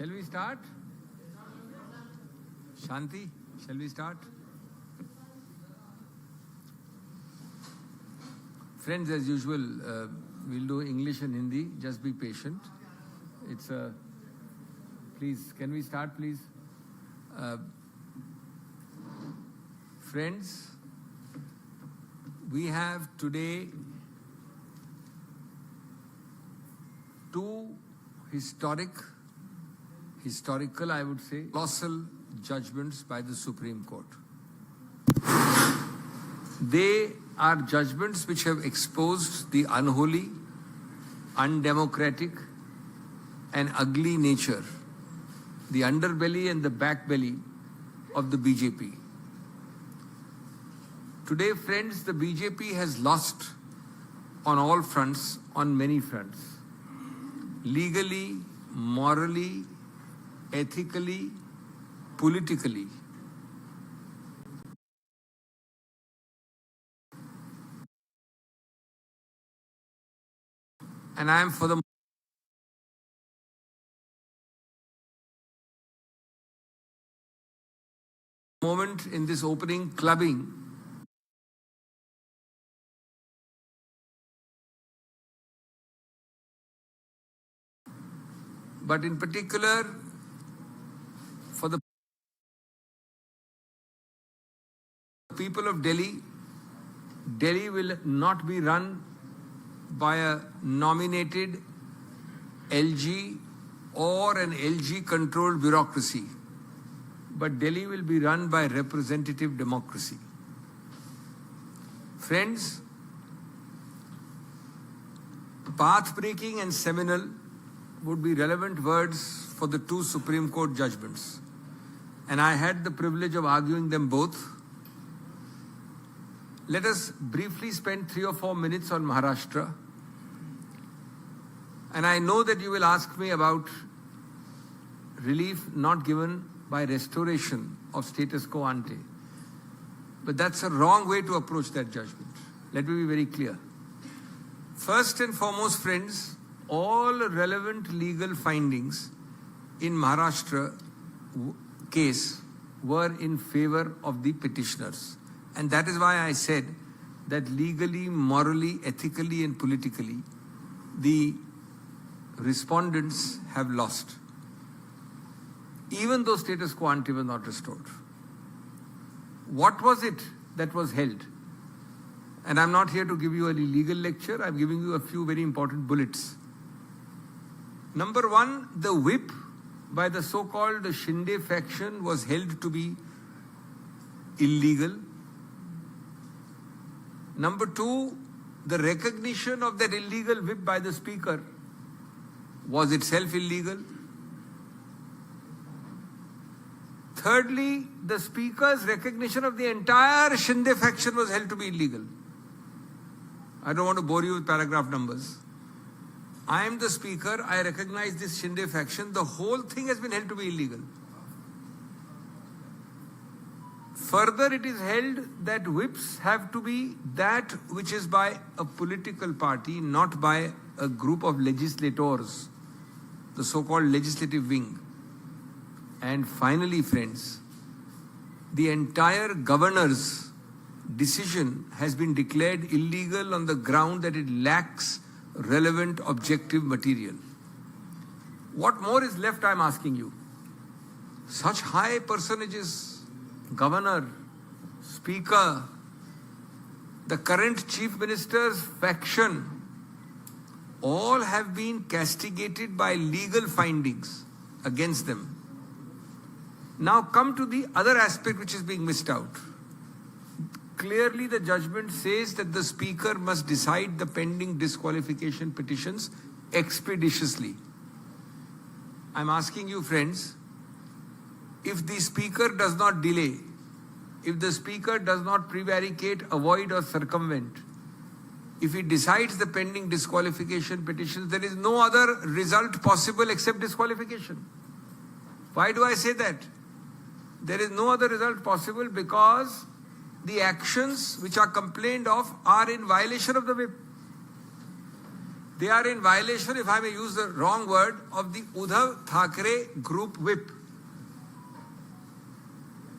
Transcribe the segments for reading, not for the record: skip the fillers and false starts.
Shall we start? Shanti, shall we start? Friends, as usual, we'll do English and Hindi. Just be patient. Please, can we start, please? Friends, we have today two historical, I would say, colossal judgments by the Supreme Court. They are judgments which have exposed the unholy, undemocratic, and ugly nature, the underbelly and the backbelly of the BJP. Today, friends, the BJP has lost on all fronts, on many fronts. Legally, morally, ethically, politically. And I am for the moment in this opening clubbing but in particular for the people of Delhi. Delhi will not be run by a nominated LG or an LG controlled bureaucracy, but Delhi will be run by representative democracy. Friends, path-breaking and seminal would be relevant words for the two Supreme Court judgments. And I had the privilege of arguing them both. Let us briefly spend 3 or 4 minutes on Maharashtra. And I know that you will ask me about relief not given by restoration of status quo ante. But that's a wrong way to approach that judgment. Let me be very clear. First and foremost, friends, all relevant legal findings in Maharashtra case were in favor of the petitioners. And that is why I said that legally, morally, ethically, and politically, the respondents have lost, even though status quo ante was not restored. What was it that was held? And I'm not here to give you a legal lecture. I'm giving you a few very important bullets. Number one, the whip by the so-called Shinde faction was held to be illegal. Number two, the recognition of that illegal whip by the speaker was itself illegal. Thirdly, the speaker's recognition of the entire Shinde faction was held to be illegal. I don't want to bore you with paragraph numbers. I am the speaker, I recognize this Shinde faction, the whole thing has been held to be illegal. Further, it is held that whips have to be that which is by a political party, not by a group of legislators, the so-called legislative wing. And finally, friends, the entire governor's decision has been declared illegal on the ground that it lacks relevant objective material. What more is left, I'm asking you? Such high personages, governor, speaker, the current chief minister's faction, all have been castigated by legal findings against them. Now come to the other aspect which is being missed out. Clearly, the judgment says that the speaker must decide the pending disqualification petitions expeditiously. I'm asking you, friends, if the speaker does not delay, if the speaker does not prevaricate, avoid or circumvent, if he decides the pending disqualification petitions, there is no other result possible except disqualification. Why do I say that? There is no other result possible because the actions which are complained of are in violation of the whip. They are in violation, if I may use the wrong word, of the Uddhav Thackeray Group Whip.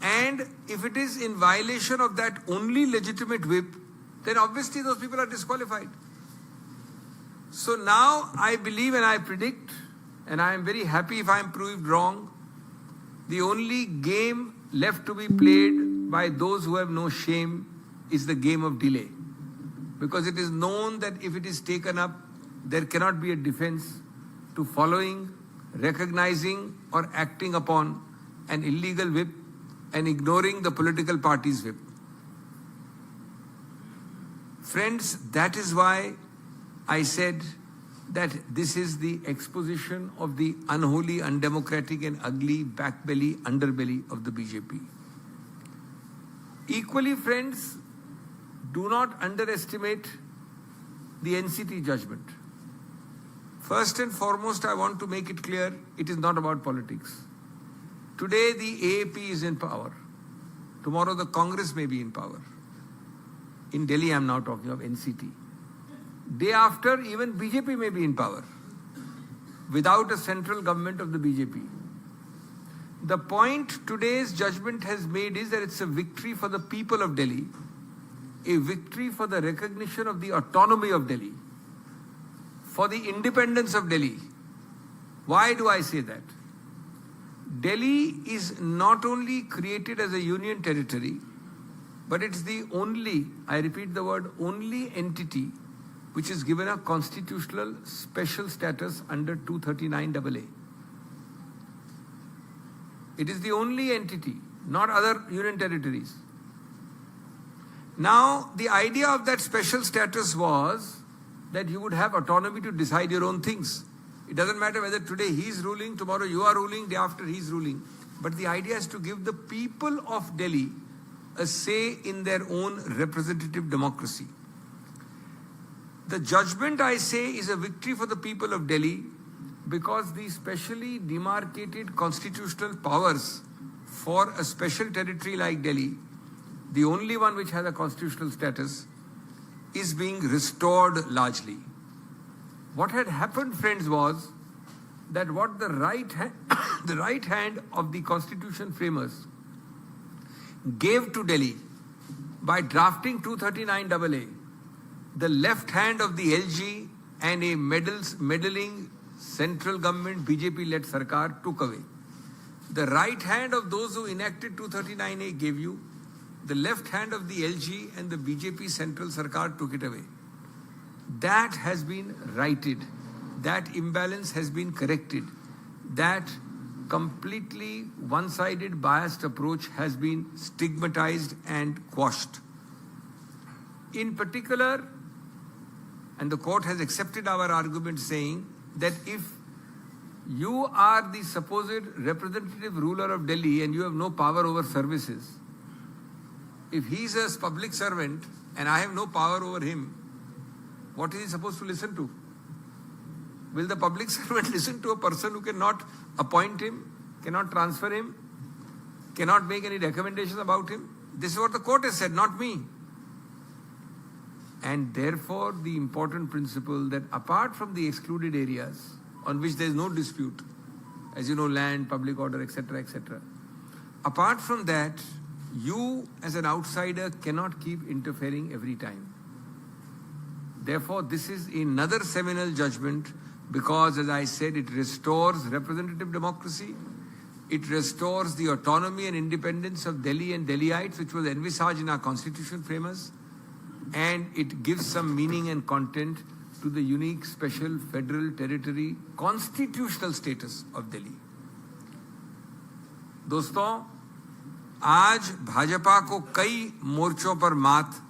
And if it is in violation of that only legitimate whip, then obviously those people are disqualified. So now I believe and I predict, and I am very happy if I am proved wrong, the only game left to be played by those who have no shame is the game of delay. Because it is known that if it is taken up, there cannot be a defense to following, recognizing or acting upon an illegal whip and ignoring the political party's whip. Friends, that is why I said that this is the exposition of the unholy, undemocratic and ugly backbelly, underbelly of the BJP. Equally, friends, do not underestimate the NCT judgment. First and foremost, I want to make it clear, it is not about politics. Today, the AAP is in power. Tomorrow, the Congress may be in power. In Delhi, I am now talking of NCT. Day after, even BJP may be in power without a central government of the BJP. The point today's judgment has made is that it's a victory for the people of Delhi, a victory for the recognition of the autonomy of Delhi, for the independence of Delhi. Why do I say that? Delhi is not only created as a union territory, but it's the only, I repeat the word, only entity which is given a constitutional special status under 239AA. It is the only entity, not other union territories. Now, the idea of that special status was that you would have autonomy to decide your own things. It doesn't matter whether today he is ruling, tomorrow you are ruling, day after he is ruling. But the idea is to give the people of Delhi a say in their own representative democracy. The judgment, I say, is a victory for the people of Delhi because the specially demarcated constitutional powers for a special territory like Delhi, the only one which has a constitutional status, is being restored largely. What had happened, friends, was that what the right hand of the constitution framers gave to Delhi by drafting 239AA, the left hand of the LG and a meddling central government BJP-led Sarkar took away. The right hand of those who enacted 239A gave you, the left hand of the LG and the BJP central Sarkar took it away. That has been righted. That imbalance has been corrected. That completely one-sided biased approach has been stigmatized and quashed. In particular, and the court has accepted our argument saying that if you are the supposed representative ruler of Delhi and you have no power over services, if he is a public servant and I have no power over him, what is he supposed to listen to? Will the public servant listen to a person who cannot appoint him, cannot transfer him, cannot make any recommendations about him? This is what the court has said, not me. And therefore, the important principle that apart from the excluded areas on which there is no dispute, as you know, land, public order, etc., etc., apart from that, you as an outsider cannot keep interfering every time. Therefore, this is another seminal judgment because, as I said, it restores representative democracy. It restores the autonomy and independence of Delhi and Delhiites, which was envisaged in our constitution framers. And it gives some meaning and content to the unique special federal territory constitutional status of Delhi. दोस्तों, आज भाजपा को कई मोर्चों पर मात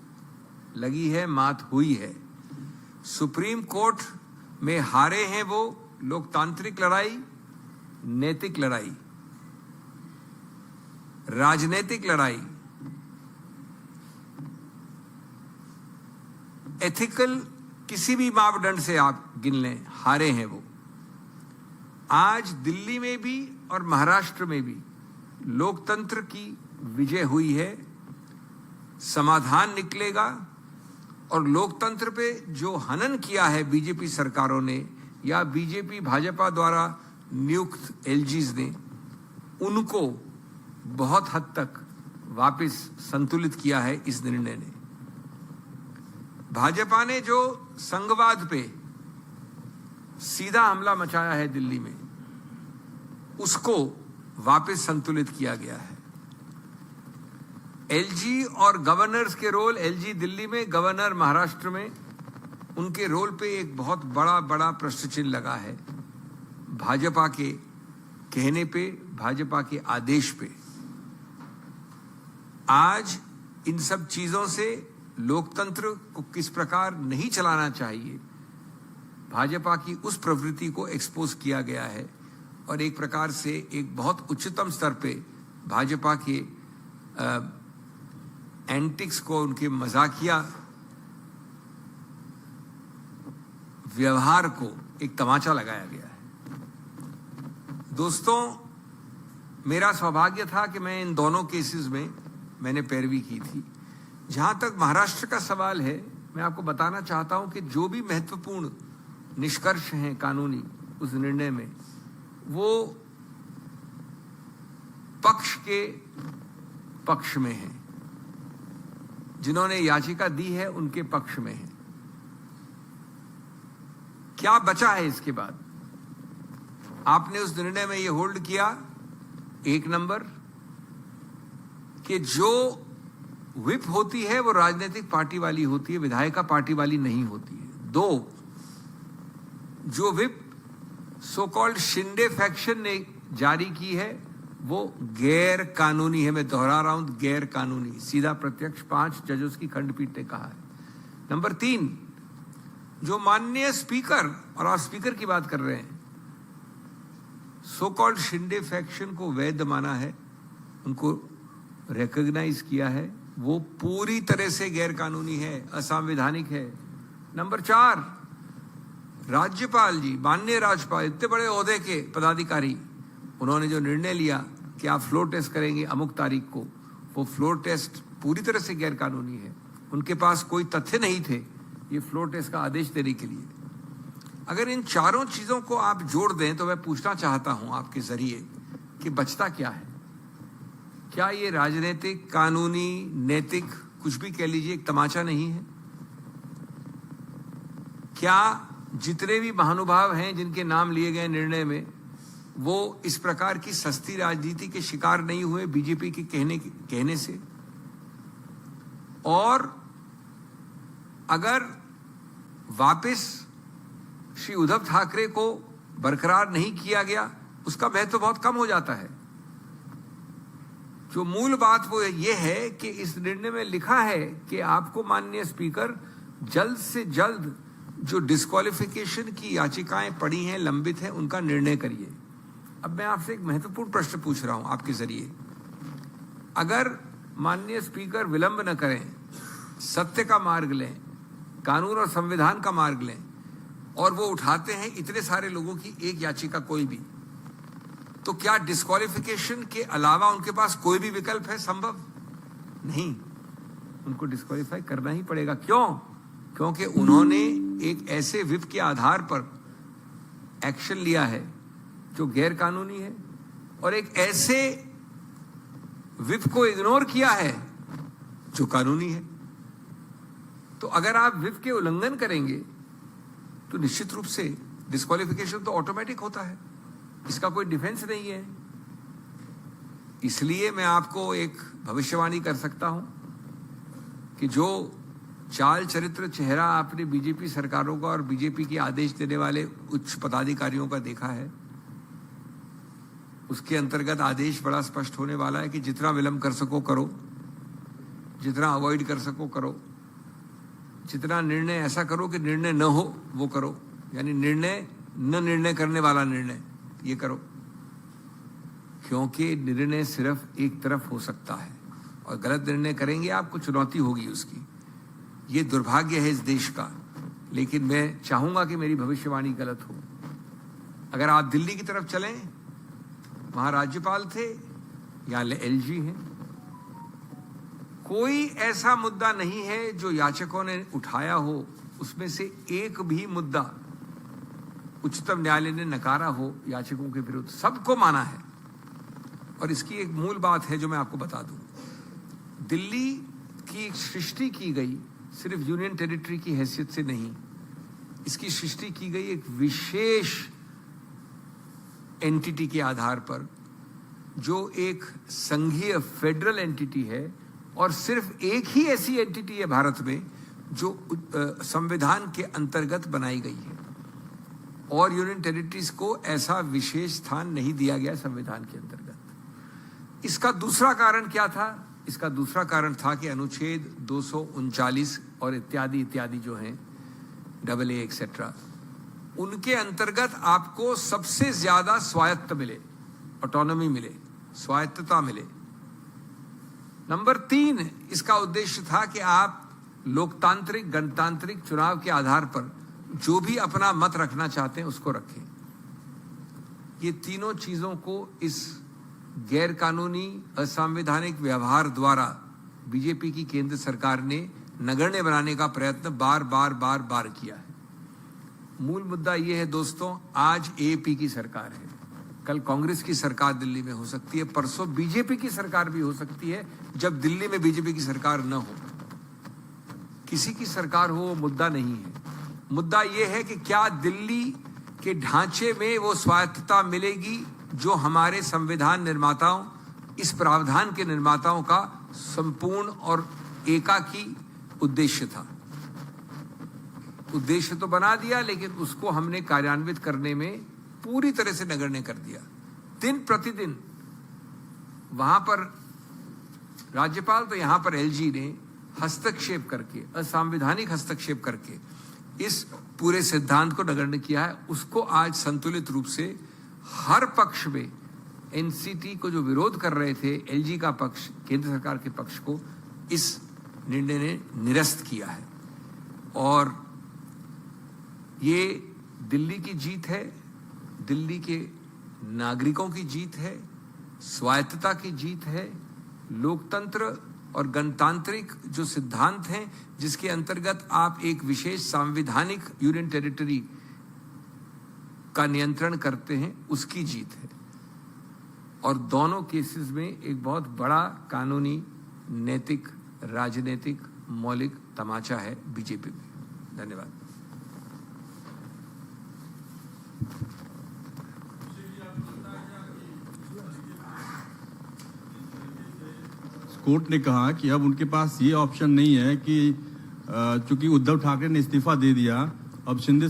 लगी है, मात हुई है. सुप्रीम कोर्ट में हारे हैं वो लोकतांत्रिक लड़ाई, नैतिक लड़ाई, राजनीतिक लड़ाई, एथिकल किसी भी मापदंड से आप गिन लें, हारे हैं वो. आज दिल्ली में भी और महाराष्ट्र में भी लोकतंत्र की विजय हुई है. समाधान निकलेगा और लोकतंत्र पे जो हनन किया है बीजेपी सरकारों ने या बीजेपी भाजपा द्वारा नियुक्त एलजीज ने, उनको बहुत हद तक वापस संतुलित किया है इस निर्णय ने। भाजपा ने जो संघवाद पे सीधा हमला मचाया है दिल्ली में, उसको वापस संतुलित किया गया है। एलजी और गवर्नर्स के रोल, एलजी दिल्ली में, गवर्नर महाराष्ट्र में, उनके रोल पे एक बहुत बड़ा प्रश्न चिन्ह लगा है भाजपा के कहने पे, भाजपा के आदेश पे। आज इन सब चीजों से लोकतंत्र को किस प्रकार नहीं चलाना चाहिए, भाजपा की उस प्रवृत्ति को एक्सपोज किया गया है और एक प्रकार से एक बहुत उच्चतम स्तर पे भाजपा के एंटिक्स को, उनके मजाकिया व्यवहार को एक तमाचा लगाया गया है। दोस्तों, मेरा सौभाग्य था कि मैं इन दोनों केसेस में मैंने पैरवी की थी। जहां तक महाराष्ट्र का सवाल है, मैं आपको बताना चाहता हूं कि जो भी महत्वपूर्ण निष्कर्ष हैं कानूनी उस निर्णय में, वो पक्ष के पक्ष में है, जिन्होंने याचिका दी है उनके पक्ष में है। क्या बचा है इसके बाद? आपने उस निर्णय में यह होल्ड किया, एक नंबर, कि जो व्हिप होती है वो राजनीतिक पार्टी वाली होती है, विधायिका पार्टी वाली नहीं होती है। दो, जो whip so called Shinde faction ने जारी की है वो गैर कानूनी है। मैं दोहरा रहा हूं, गैर कानूनी, सीधा प्रत्यक्ष 5 जजों की खंडपीठ ने कहा है। नंबर 3, जो माननीय स्पीकर, और आप स्पीकर की बात कर रहे हैं, सो कॉल्ड शिंदे फैक्शन को वैध माना है, उनको रिकॉग्नाइज किया है, वो पूरी तरह से गैर कानूनी है, असंवैधानिक है। नंबर 4, राज्यपाल जी, माननीय राज्यपाल, इतने बड़े ओहदे के पदाधिकारी, उन्होंने जो निर्णय लिया कि आप फ्लोर टेस्ट करेंगे अमुक तारीख को, वो फ्लोर टेस्ट पूरी तरह से गैर कानूनी है। उनके पास कोई तथ्य नहीं थे ये फ्लोर टेस्ट का आदेश देने के लिए। अगर इन चारों चीजों को आप जोड़ दें तो मैं पूछना चाहता हूं आपके जरिए कि बचता क्या है? क्या ये राजनीतिक, कानूनी, नैतिक, कुछ भी कह लीजिए, एक तमाचा नहीं है? क्या जितने भी महानुभाव हैं जिनके नाम लिए गए निर्णय में, वो इस प्रकार की सस्ती राजनीति के शिकार नहीं हुए बीजेपी के कहने से? और अगर वापस श्री उद्धव ठाकरे को बरकरार नहीं किया गया, उसका महत्व बहुत कम हो जाता है। जो मूल बात वो ये है कि इस निर्णय में लिखा है कि आपको माननीय स्पीकर जल्द से जल्द जो डिस्क्वालिफिकेशन की याचिकाएं पड़ी हैं, लंबित हैं, उनका निर्णय करिए। अब मैं आपसे एक महत्वपूर्ण प्रश्न पूछ रहा हूं आपके जरिए। अगर माननीय स्पीकर विलंब न करें, सत्य का मार्ग लें, कानून और संविधान का मार्ग लें, और वो उठाते हैं इतने सारे लोगों की एक याचिका कोई भी, तो क्या डिस्क्वालिफिकेशन के अलावा उनके पास कोई भी विकल्प है? संभव नहीं, उनको डिस्क्वालीफाई करना ही पड़ेगा। क्यों? क्योंकि उन्होंने एक ऐसे व्हिप के आधार पर एक्शन लिया है जो गैर कानूनी है, और एक ऐसे व्हिप को इग्नोर किया है जो कानूनी है। तो अगर आप व्हिप के उल्लंघन करेंगे तो निश्चित रूप से डिस्क्वालिफिकेशन तो ऑटोमेटिक होता है, इसका कोई डिफेंस नहीं है। इसलिए मैं आपको एक भविष्यवाणी कर सकता हूं कि जो चाल चरित्र चेहरा आपने बीजेपी सरकारों का और बीजेपी के आदेश देने वाले उच्च पदाधिकारियों का देखा है, उसके अंतर्गत आदेश बड़ा स्पष्ट होने वाला है कि जितना विलंब कर सको करो, जितना अवॉइड कर सको करो, जितना निर्णय ऐसा करो कि निर्णय न हो वो करो, यानी निर्णय करने वाला निर्णय ये करो, क्योंकि निर्णय सिर्फ एक तरफ हो सकता है और गलत निर्णय करेंगे आपको चुनौती होगी उसकी। ये दुर्भाग्य है इस देश का, लेकिन मैं चाहूंगा कि मेरी भविष्यवाणी गलत हो। अगर आप दिल्ली की तरफ चलें, वहां राज्यपाल थे, यहाँ एलजी हैं, कोई ऐसा मुद्दा नहीं है जो याचकों ने उठाया हो, उसमें से एक भी मुद्दा उच्चतम न्यायालय ने नकारा हो याचकों के विरुद्ध, सबको माना है। और इसकी एक मूल बात है जो मैं आपको बता दूं। दिल्ली की सृष्टि की गई सिर्फ यूनियन टेरिटरी की हैसियत से नहीं, इसकी सृष्टि की गई एक विशेष एंटिटी के आधार पर, जो एक संघीय फेडरल एंटिटी है, और सिर्फ एक ही ऐसी एंटिटी है भारत में जो संविधान के अंतर्गत बनाई गई है, और यूनियन टेरिटरीज को ऐसा विशेष स्थान नहीं दिया गया संविधान के अंतर्गत। इसका दूसरा कारण क्या था? इसका दूसरा कारण था कि अनुच्छेद 239 और इत्यादि इत्यादि जो हैं, AA एक्सेट्रा, उनके अंतर्गत आपको सबसे ज्यादा स्वायत्त मिले, ऑटोनॉमी मिले, स्वायत्तता मिले। नंबर 3, इसका उद्देश्य था कि आप लोकतांत्रिक गणतांत्रिक चुनाव के आधार पर जो भी अपना मत रखना चाहते हैं उसको रखें। ये तीनों चीजों को इस गैर कानूनी असंवैधानिक व्यवहार द्वारा बीजेपी की केंद्र सरकार ने नगण्य बनाने का प्रयत्न बार बार किया है। मूल मुद्दा यह है दोस्तों, आज एपी की सरकार है, कल कांग्रेस की सरकार दिल्ली में हो सकती है, परसों बीजेपी की सरकार भी हो सकती है, जब दिल्ली में बीजेपी की सरकार न हो। किसी की सरकार हो वो मुद्दा नहीं है। मुद्दा यह है कि क्या दिल्ली के ढांचे में वो स्वायत्तता मिलेगी जो हमारे संविधान निर्माताओं, इस प्रावधान के निर्माताओं का संपूर्ण और एकाकी उद्देश्य था। उद्देश्य तो बना दिया, लेकिन उसको हमने कार्यान्वित करने में पूरी तरह से नगण्य कर दिया। दिन प्रतिदिन वहां पर राज्यपाल, तो यहां पर एलजी ने हस्तक्षेप करके, असंवैधानिक हस्तक्षेप करके इस पूरे सिद्धांत को नगण्य किया है। उसको आज संतुलित रूप से हर पक्ष में, एनसीटी को जो विरोध कर रहे थे, एलजी का पक्ष, केंद्र सरकार के पक्ष को इस निर्णय ने निरस्त किया है। और ये दिल्ली की जीत है, दिल्ली के नागरिकों की जीत है, स्वायत्तता की जीत है, लोकतंत्र और गणतांत्रिक जो सिद्धांत हैं जिसके अंतर्गत आप एक विशेष संवैधानिक यूनियन टेरिटरी का नियंत्रण करते हैं, उसकी जीत है। और दोनों केसेस में एक बहुत बड़ा कानूनी, नैतिक, राजनीतिक, मौलिक तमाचा है बीजेपी में। धन्यवाद। कोर्ट ने कहा कि अब उनके पास ये ऑप्शन नहीं है कि चूंकि उद्धव ठाकरे ने इस्तीफा दे दिया, अब शिंदे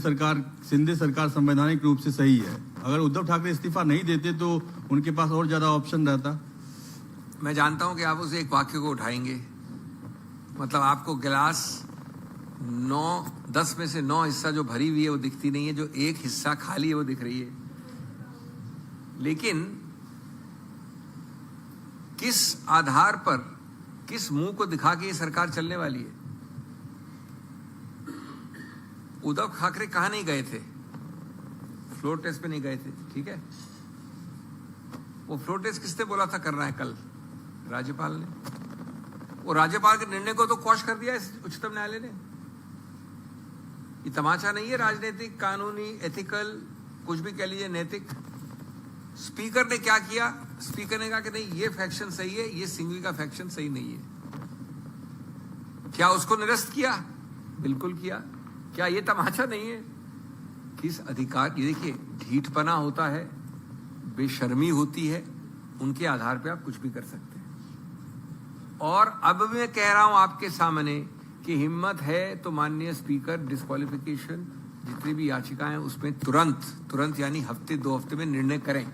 सरकार संवैधानिक रूप से सही है। अगर उद्धव ठाकरे इस्तीफा नहीं देते तो उनके पास और ज्यादा ऑप्शन रहता। मैं जानता हूं कि आप उस एक वाक्य को उठाएंगे, मतलब आपको गिलास 10 में से 9 हिस्सा जो भरी हुई है वो दिखती नहीं है, जो एक हिस्सा खाली है वो दिख रही है। लेकिन किस आधार पर, किस मुंह को दिखा के ये सरकार चलने वाली है? उद्धव ठाकरे कहां नहीं गए थे? फ्लोर टेस्ट पे नहीं गए थे, ठीक है। वो फ्लोर टेस्ट किसने बोला था करना है? कल राज्यपाल ने। वो राज्यपाल के निर्णय को तो क्वॉश कर दिया इस उच्चतम न्यायालय ने। ये तमाचा नहीं है राजनीतिक, कानूनी, एथिकल, कुछ भी कह लीजिए, नैतिक। स्पीकर ने क्या किया? स्पीकर ने कहा कि नहीं, ये फैक्शन सही है, ये सिंघवी का फैक्शन सही नहीं है। क्या उसको निरस्त किया? बिल्कुल किया। क्या ये तमाचा नहीं है? किस अधिकार, ये देखिए, ढीठपना होता है, बेशर्मी होती है, उनके आधार पे आप कुछ भी कर सकते हैं। और अब मैं कह रहा हूं आपके सामने कि हिम्मत है तो माननीय स्पीकर डिस्क्वालिफिकेशन जितनी भी याचिकाएं उसमें तुरंत यानी हफ्ते 2 हफ्ते में निर्णय करें।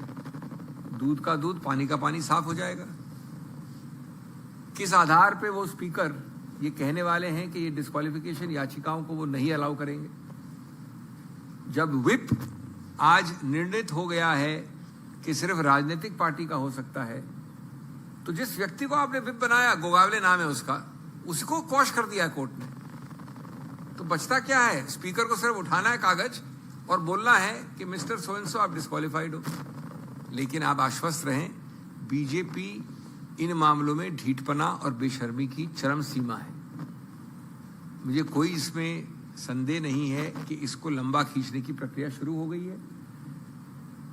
दूध का दूध, पानी का पानी साफ हो जाएगा। किस आधार पे वो स्पीकर ये कहने वाले हैं कि ये डिस्क्वालिफिकेशन याचिकाओं को वो नहीं अलाउ करेंगे? जब व्हिप आज निर्णित हो गया है कि सिर्फ राजनीतिक पार्टी का हो सकता है, तो जिस व्यक्ति को आपने व्हिप बनाया, गोगावले नाम है उसका, उसको क्वॉश कर दिया कोर्ट ने। तो बचता क्या है? स्पीकर को सिर्फ उठाना है कागज और बोलना है कि मिस्टर सो एंड सो आप डिस्क्वालिफाइड हो। लेकिन आप आश्वस्त रहें, बीजेपी इन मामलों में ढीठपना और बेशर्मी की चरम सीमा है। मुझे कोई इसमें संदेह नहीं है कि इसको लंबा खींचने की प्रक्रिया शुरू हो गई है,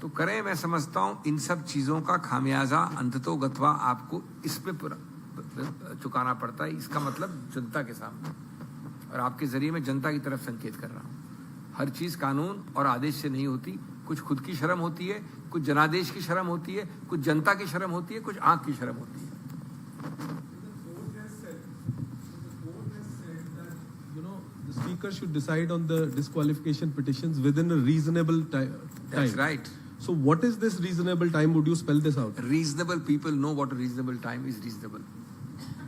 तो करें। मैं समझता हूं इन सब चीजों का खामियाजा अंततोगत्वा आपको इसमें चुकाना पड़ता है। इसका मतलब जनता के सामने, और आपके जरिए मैं जनता की तरफ संकेत कर रहा हूं। हर चीज कानून और आदेश से नहीं होती, कुछ खुद की शर्म होती है, कुछ जनादेश की शर्म होती है, कुछ जनता की शर्म होती है, कुछ आंख की शर्म होती है। The speaker should decide on the disqualification petitions within a reasonable time. That's right. So what is this reasonable time? Would you spell this out? Reasonable people know what a reasonable time is reasonable.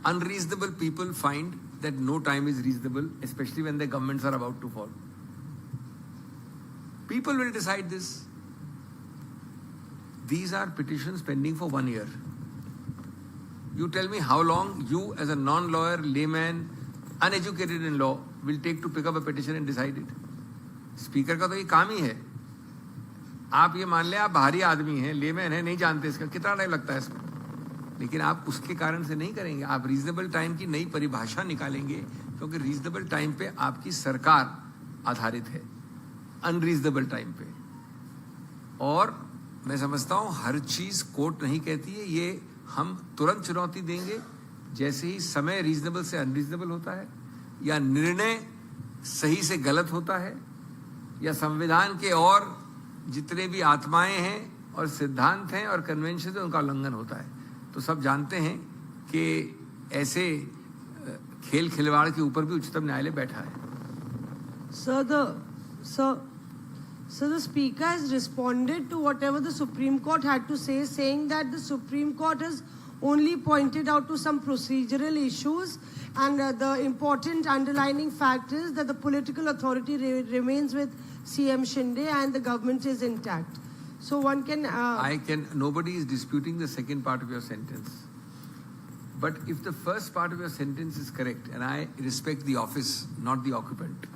Unreasonable people find that no time is reasonable, especially when their governments are about to fall. People will decide this. These are petitions pending for 1 year. You tell me how long you, as a non-lawyer, layman, uneducated in law, will take to pick up a petition and decide it. Speaker का तो ये काम ही है। आप ये मान लें आप बाहरी आदमी हैं, लेमैन हैं, नहीं जानते इसका कितना टाइम लगता है इसमें, लेकिन आप उसके कारण से नहीं करेंगे। आप रीजनेबल टाइम की नई परिभाषा निकालेंगे, क्योंकि रीजनेबल टाइम पे आपकी सरकार आधारित है, अनरीजनेबल टाइम पे। और मैं समझता हूं हर चीज कोर्ट नहीं कहती है, ये हम तुरंत चुनौती देंगे जैसे ही समय रीजनेबल से अनरीजनेबल होता है, या निर्णय सही से गलत होता है, या संविधान के और जितने भी आत्माएं हैं और सिद्धांत हैं और कन्वेंशन है उनका उल्लंघन होता है। तो सब जानते हैं कि ऐसे खेल खिलवाड़ के ऊपर भी उच्चतम न्यायालय बैठा है। So the speaker has responded to whatever the Supreme Court had to say, saying that the Supreme Court has only pointed out to some procedural issues, and the important underlining fact is that the political authority remains with CM Shinde and the government is intact. So one can... Nobody is disputing the second part of your sentence. But if the first part of your sentence is correct, and I respect the office, not the occupant,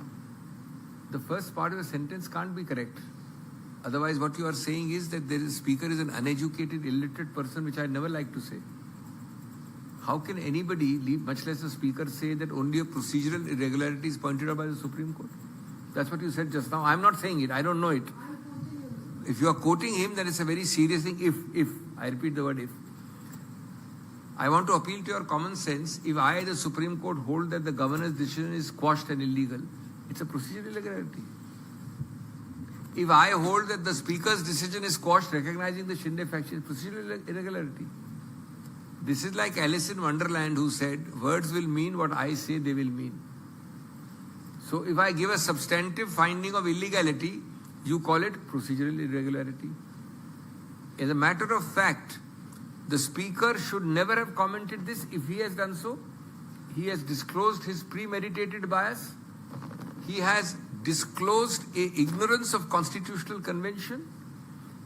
the first part of your sentence can't be correct. Otherwise, what you are saying is that the speaker is an uneducated, illiterate person, which I never like to say. How can anybody, much less a speaker, say that only a procedural irregularity is pointed out by the Supreme Court? That's what you said just now. I'm not saying it. I don't know it. If you are quoting him, then it's a very serious thing. If, I repeat the word if. I want to appeal to your common sense. If I, the Supreme Court, hold that the governor's decision is quashed and illegal, it's a procedural irregularity. If I hold that the speaker's decision is quashed, recognizing the Shinde faction, it's procedural irregularity. This is like Alice in Wonderland, who said, words will mean what I say they will mean. So if I give a substantive finding of illegality, you call it procedural irregularity. As a matter of fact, the speaker should never have commented this. If he has done so, he has disclosed his premeditated bias. He has disclosed an ignorance of constitutional convention,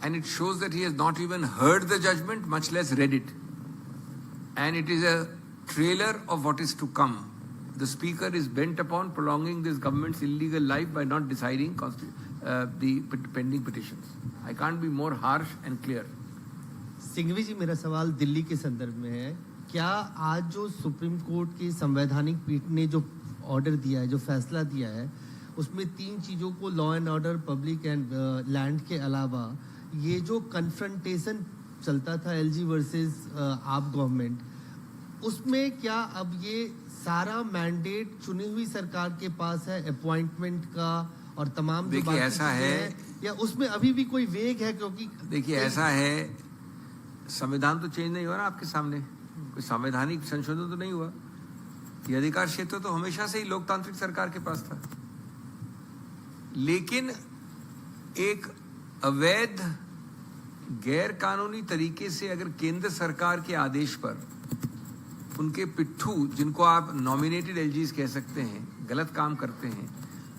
and it shows that he has not even heard the judgment, much less read it. And it is a trailer of what is to come. The speaker is bent upon prolonging this government's illegal life by not deciding the pending petitions. I can't be more harsh and clear. Singhvi जी, मेरा सवाल दिल्ली के संदर्भ में है। क्या आज जो supreme court की संवैधानिक पीठ ने जो ऑर्डर दिया है, जो फैसला दिया है, उसमें 3 चीज़ों को, law and order, public and land के अलावा, ये जो कन्फ्रंटेशन चलता था एलजी वर्सेस आप गवर्नमेंट, उसमें क्या अब ये सारा मैंडेट चुनी हुई सरकार के पास है, अपॉइंटमेंट का और तमाम जो बाकी ऐसा है, या उसमें अभी भी कोई वेग है? क्योंकि देखिए ऐसा है, संविधान तो चेंज नहीं हुआ ना आपके सामने, कोई संवैधानिक संशोधन तो नहीं हुआ। ये अधिकार क्षेत्र तो हमेशा से ही लोकतांत्रिक सरकार के पास था, लेकिन एक अवैध गैर कानूनी तरीके से अगर केंद्र सरकार के आदेश पर उनके पिट्ठू, जिनको आप नॉमिनेटेड एलजीज कह सकते हैं, गलत काम करते हैं,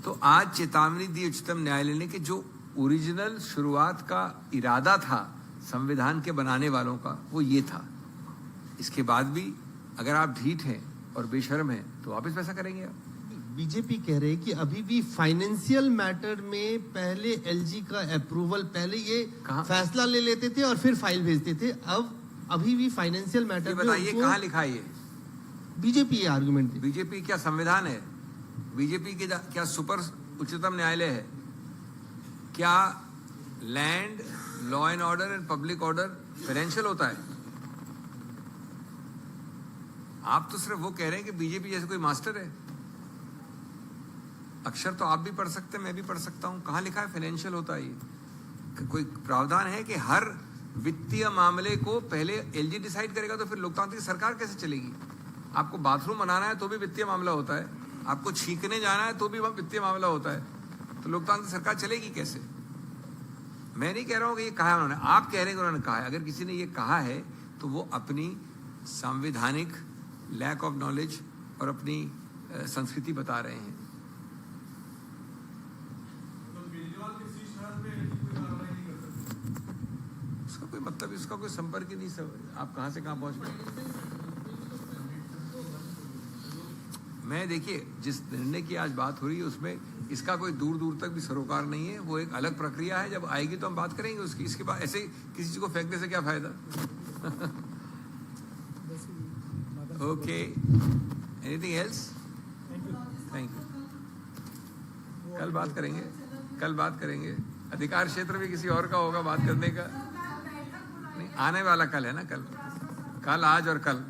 तो आज चेतावनी दी उच्चतम न्यायालय ने कि जो ओरिजिनल शुरुआत का इरादा था संविधान के बनाने वालों का, वो ये था। इसके बाद भी अगर आप ढीठ हैं और बेशर्म हैं तो वापस वैसा करेंगे आप। बीजेपी कह रहे हैं कि अभी भी फाइनेंशियल मैटर में पहले एलजी का अप्रूवल, पहले ये फैसला ले लेते थे और फिर फाइल भेजते थे, अब अभी भी फाइनेंशियल ये मैटर बताइए कहाँ लिखा है ये? बीजेपी ये आर्गुमेंट दी। बीजेपी क्या संविधान है? बीजेपी की क्या सुपर उच्चतम न्यायालय है? क्या land, law and order and public order financial होता है? आप तो सिर्फ वो कह रहे हैं कि बीजेपी जैसे कोई मास्टर है। अक्षर तो आप भी पढ़ सकते हैं, मैं भी पढ़ सकता हूं। कहाँ लिखा है फाइनेंशियल होता है ये? कोई प्रावधान है कि हर वित्तीय मामले को पहले एलजी डिसाइड करेगा तो फिर लोकतांत्रिक सरकार कैसे चलेगी? आपको बाथरूम बनाना है तो भी वित्तीय मामला होता है, आपको छींकने जाना है तो भी वित्तीय मामला होता है, तो लोकतांत्रिक सरकार चलेगी कैसे? मैं नहीं कह रहा हूं कि ये कहा है उन्होंने, आप कह रहे हैं कि उन्होंने कहा है। अगर किसी ने ये कहा है तो वो अपनी संवैधानिक लैक ऑफ नॉलेज और अपनी संस्कृति बता रहे हैं। उसका कोई मतलब, इसका कोई संपर्क ही नहीं। सब आप कहां से कहां पहुंच गए? मैं देखिए जिस निर्णय की आज बात हो रही है उसमें इसका कोई दूर दूर तक भी सरोकार नहीं है। वो एक अलग प्रक्रिया है, जब आएगी तो हम बात करेंगे उसकी। इसके बाद ऐसे किसी चीज को फेंकने से क्या फायदा? Okay, anything else? Thank you. कल बात करेंगे, कल बात करेंगे। अधिकार क्षेत्र भी किसी और का होगा बात करने का। नहीं, आने वाला कल है ना, कल, आज और कल।